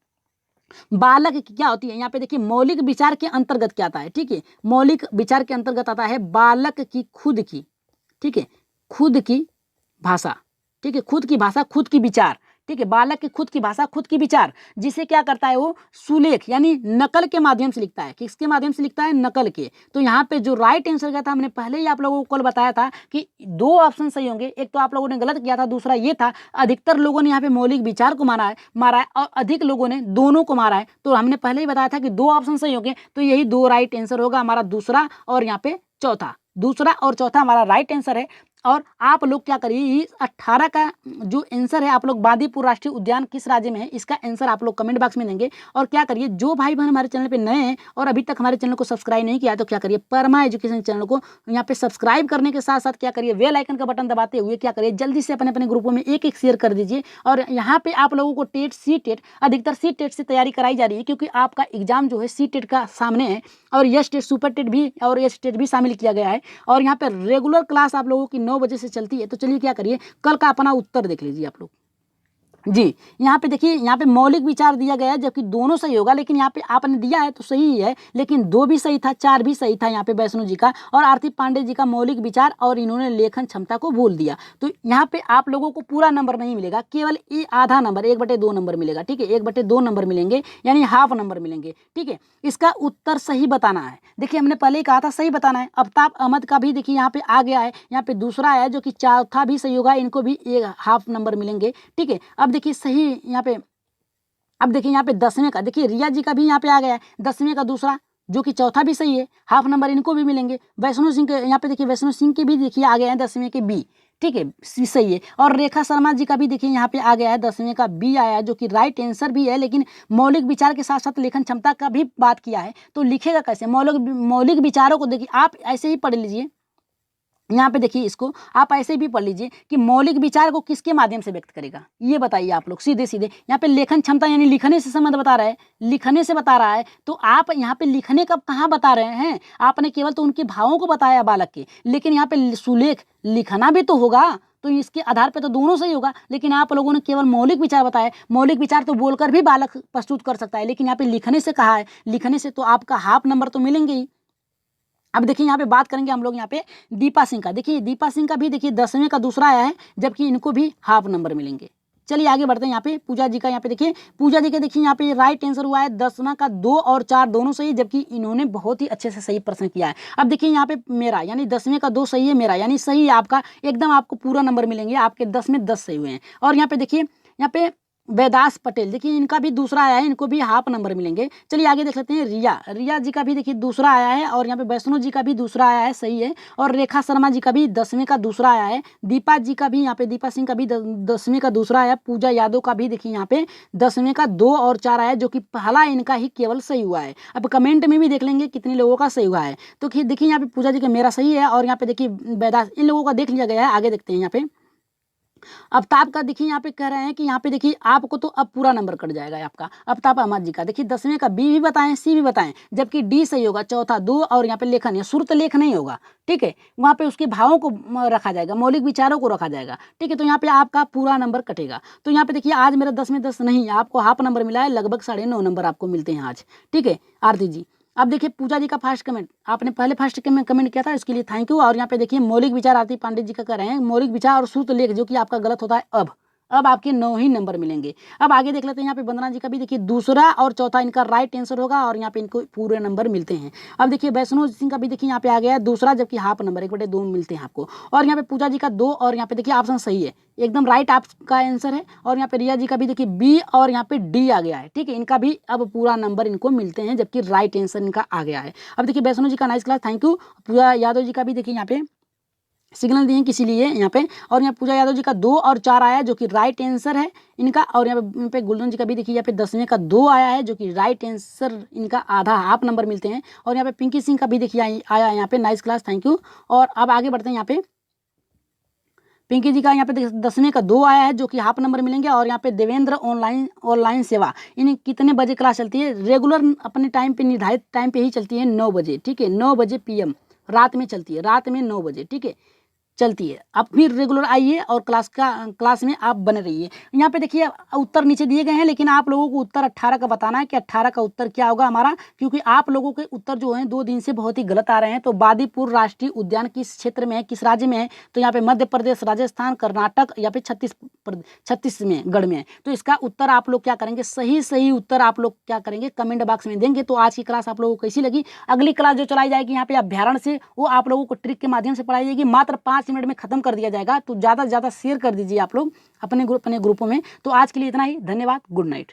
बालक की क्या होती है। यहाँ पे देखिए मौलिक विचार के अंतर्गत क्या आता है, ठीक है। मौलिक विचार के अंतर्गत आता है बालक की खुद की, ठीक है, खुद की भाषा, ठीक है, खुद की भाषा, खुद की विचार, ठीक है। बालक की खुद की भाषा, खुद की विचार, जिसे क्या करता है वो सुलेख यानी नकल के माध्यम से लिखता है। किसके माध्यम से लिखता है? नकल के। तो यहाँ पे जो राइट आंसर क्या था, हमने पहले ही आप लोगों को कल बताया था कि 2 ऑप्शन सही होंगे। एक तो आप लोगों ने गलत किया था, दूसरा ये था अधिकतर लोगों ने यहाँ पे मौलिक विचार को मारा है और अधिक लोगों ने दोनों को मारा है। तो हमने पहले ही बताया था कि 2 ऑप्शन सही होंगे, तो यही 2 राइट आंसर होगा हमारा, दूसरा और यहाँ पे चौथा। दूसरा और चौथा हमारा राइट आंसर है। और आप लोग क्या करिए, इस 18 का जो आंसर है, आप लोग बांदीपुर राष्ट्रीय उद्यान किस राज्य में है, इसका आंसर आप लोग कमेंट बॉक्स में देंगे। और क्या करिए, जो भाई बहन हमारे चैनल पे नए हैं और अभी तक हमारे चैनल को सब्सक्राइब नहीं किया है, तो क्या करिए परमा एजुकेशन चैनल को यहाँ पे सब्सक्राइब करने के साथ साथ क्या करिए, बेल आइकन का बटन दबाते हुए क्या करिए, जल्दी से अपने अपने ग्रुपों में एक शेयर कर दीजिए। और यहाँ पे आप लोगों को टेट, सी टेट, अधिकतर सी टेट से तैयारी कराई जा रही है, क्योंकि आपका एग्जाम जो है सी टेट का सामने है। और यस टेट, सुपर टेट भी और एस टेट भी शामिल किया गया है। और यहाँ पे रेगुलर क्लास आप लोगों की 9 बजे से चलती है। तो चलिए क्या करिए, कल का अपना उत्तर देख लीजिए आप लोग जी। यहाँ पे देखिए, यहाँ पे मौलिक विचार दिया गया है, जबकि दोनों सही होगा, लेकिन यहाँ पे आपने दिया है तो सही है, लेकिन 2 भी सही था, 4 भी सही था यहाँ पे वैष्णो जी का और आरती पांडे जी का मौलिक विचार, और इन्होंने लेखन क्षमता को भूल दिया। तो यहाँ पे आप लोगों को पूरा नंबर नहीं मिलेगा, केवल ये आधा नंबर 1/2 नंबर मिलेगा। ठीक है, 1/2 नंबर मिलेंगे, यानी हाफ नंबर मिलेंगे। ठीक है, इसका उत्तर सही बताना है। देखिए हमने पहले ही कहा था सही बताना है। अफ्ताब अहमद का भी देखिए यहाँ पे आ गया है, यहाँ पे दूसरा है जो कि चौथा भी सही होगा, इनको भी एक हाफ नंबर मिलेंगे। ठीक है, अब देखिए सही यहाँ पे, अब देखिए यहाँ पे 10वें का, देखिए रिया जी का भी यहाँ पे आ गया है 10वें का दूसरा, जो कि चौथा भी सही है, हाफ नंबर इनको भी मिलेंगे। वैष्णो सिंह के यहाँ पे देखिए, वैष्णो सिंह के भी देखिए आ गए हैं 10वें के बी। ठीक है, सही है। और रेखा शर्मा जी का भी देखिए यहाँ पे आ गया है 10वें का बी आया है, जो कि राइट आंसर भी है, लेकिन मौलिक विचार के साथ साथ लेखन क्षमता का भी बात किया है। तो लिखेगा कैसे? मौलिक विचारों को देखिए आप ऐसे ही पढ़ लीजिए, यहाँ पे देखिए इसको आप ऐसे भी पढ़ लीजिए कि मौलिक विचार को किसके माध्यम से व्यक्त करेगा, ये बताइए आप लोग सीधे सीधे। यहाँ पे लेखन क्षमता यानी लिखने से संबंध बता रहा है, लिखने से बता रहा है। तो आप यहाँ पे लिखने का कहाँ बता रहे हैं? आपने केवल तो उनके भावों को बताया बालक के, लेकिन यहाँ पे सुलेख लिखना भी तो होगा, तो इसके आधार पे तो दोनों सही होगा। लेकिन आप लोगों ने केवल मौलिक विचार बताया। मौलिक विचार तो बोलकर भी बालक प्रस्तुत कर सकता है, लेकिन यहाँ पे लिखने से कहा है, लिखने से तो आपका हाफ नंबर तो मिलेंगे ही। अब देखिए यहाँ पे बात करेंगे हम लोग यहाँ पे दीपा सिंह का। देखिए दीपा सिंह का भी देखिए 10वें का दूसरा आया है, जबकि इनको भी हाफ नंबर मिलेंगे। चलिए आगे बढ़ते हैं। यहाँ पे पूजा जी का, यहाँ पे देखिए पूजा जी के देखिए यहाँ पे राइट आंसर हुआ है 10वां का 2 और 4 दोनों सही, जबकि इन्होंने बहुत ही अच्छे से सही प्रश्न किया है। अब देखिए यहाँ पे मेरा यानी 10वें का 2 सही है, मेरा यानी सही है आपका, एकदम आपको पूरा नंबर मिलेंगे, आपके 10 में 10 सही हुए हैं। और यहाँ पे देखिए यहाँ पे वेदास पटेल, देखिए इनका भी दूसरा आया है, इनको भी हाफ नंबर मिलेंगे। चलिए आगे देख लेते हैं। रिया जी का भी देखिए दूसरा आया है, और यहाँ पे वैष्णो जी का भी दूसरा आया है, सही है। और रेखा शर्मा जी का भी 10वें का दूसरा आया है। दीपा जी का भी यहाँ पे, दीपा सिंह का भी 10वें का दूसरा आया। पूजा यादव का भी देखिए यहाँ पे 10वें का 2 और 4 आया, जो कि पहला इनका ही केवल सही हुआ है। अब कमेंट में भी देख लेंगे कितने लोगों का सही हुआ है। तो देखिए यहाँ पे पूजा जी का मेरा सही है, और यहाँ पे देखिए वेदास, इन लोगों का देख लिया गया है। आगे देखते हैं यहाँ पे अफ्ताब का, देखिए यहाँ पे कह रहे हैं कि यहाँ पे देखिए आपको तो अब पूरा नंबर कट जाएगा आपका। अफ्ताब अहमद जी का देखिए 10वें का बी भी बताएं, सी भी बताएं, जबकि डी सही होगा, चौथा 2 और यहाँ पे लेखन या सुरत लेख नहीं होगा। ठीक है, वहाँ पे उसके भावों को रखा जाएगा, मौलिक विचारों को रखा जाएगा। ठीक है, तो यहाँ पे आपका पूरा नंबर कटेगा। तो यहाँ पे देखिए आज मेरा 10 में 10 नहीं, आपको हाफ नंबर मिला है, लगभग 9.5 नंबर आपको मिलते हैं आज। ठीक है आरती जी। अब देखिए पूजा जी का फर्स्ट कमेंट, आपने पहले फर्स्ट कमेंट किया था, इसके लिए थैंक यू। और यहाँ पे देखिए मौलिक विचार आरती पांडे जी का कर रहे हैं, मौलिक विचार और सूत्र लेख, जो कि आपका गलत होता है। अब आपके 9 ही नंबर मिलेंगे। अब आगे देख लेते हैं। यहाँ पे वंदना जी का भी देखिए दूसरा और चौथा इनका राइट आंसर होगा, और यहाँ पे इनको पूरे नंबर मिलते हैं। अब देखिए वैष्णो सिंह का भी देखिए यहाँ पे आ गया है दूसरा, जबकि हाफ नंबर 1/2 मिलते हैं आपको। और यहाँ पे पूजा जी का 2, और यहाँ पे देखिए ऑप्शन सही है, एकदम राइट आपका आंसर है। और यहाँ पे रिया जी का भी देखिए बी, और यहाँ पे डी आ गया है। ठीक है, इनका भी अब पूरा नंबर इनको मिलते हैं, जबकि राइट आंसर इनका आ गया है। अब देखिए वैष्णो जी का नाइस क्लास, थैंक यू। पूजा यादव जी का भी देखिए यहाँ पे सिग्नल दिए किसी लिए यहाँ पे। और यहाँ पूजा यादव जी का 2 और 4 आया है, जो कि राइट आंसर है इनका। और यहाँ पे गुलशन जी का भी देखिए यहाँ पे 10वें का 2 आया है, जो कि राइट आंसर इनका आधा हाफ नंबर मिलते हैं। और यहाँ पे पिंकी सिंह का भी देखिए आया है यहाँ पे, नाइस क्लास, थैंक यू। और अब आगे बढ़ते हैं। यहाँ पे पिंकी जी का यहाँ पे 10वें का 2 आया है, जो कि हाफ नंबर मिलेंगे। और यहाँ पे देवेंद्र ऑनलाइन सेवा, इन्हें कितने बजे क्लास चलती है? रेगुलर अपने टाइम पे, निर्धारित टाइम पे ही चलती है, 9 बजे। ठीक है, 9 बजे PM रात में चलती है, रात में 9 बजे। ठीक है चलती है। आप फिर रेगुलर आइए और क्लास में आप बने रहिए। यहाँ पे देखिए उत्तर नीचे दिए गए हैं, लेकिन आप लोगों को उत्तर 18 का बताना है कि 18 का उत्तर क्या होगा हमारा, क्योंकि आप लोगों के उत्तर जो हैं 2 दिन से बहुत ही गलत आ रहे हैं। तो बादीपुर राष्ट्रीय उद्यान किस क्षेत्र में है, किस राज्य में है? तो यहाँ पे मध्य प्रदेश, राजस्थान, कर्नाटक या फिर छत्तीसगढ़ में है। तो इसका उत्तर आप लोग क्या करेंगे, सही उत्तर आप लोग क्या करेंगे, कमेंट बॉक्स में देंगे। तो आज की क्लास आप लोगों को कैसी लगी? अगली क्लास जो चलाई जाएगी यहाँ पे अभ्यारण्य से, वो आप लोगों को ट्रिक के माध्यम से पढ़ाई जाएगी, मात्र 5 मिनट में खत्म कर दिया जाएगा। तो ज़्यादा से ज़्यादा शेयर कर दीजिए आप लोग अपने ग्रुपों में। तो आज के लिए इतना ही, धन्यवाद, गुड नाइट।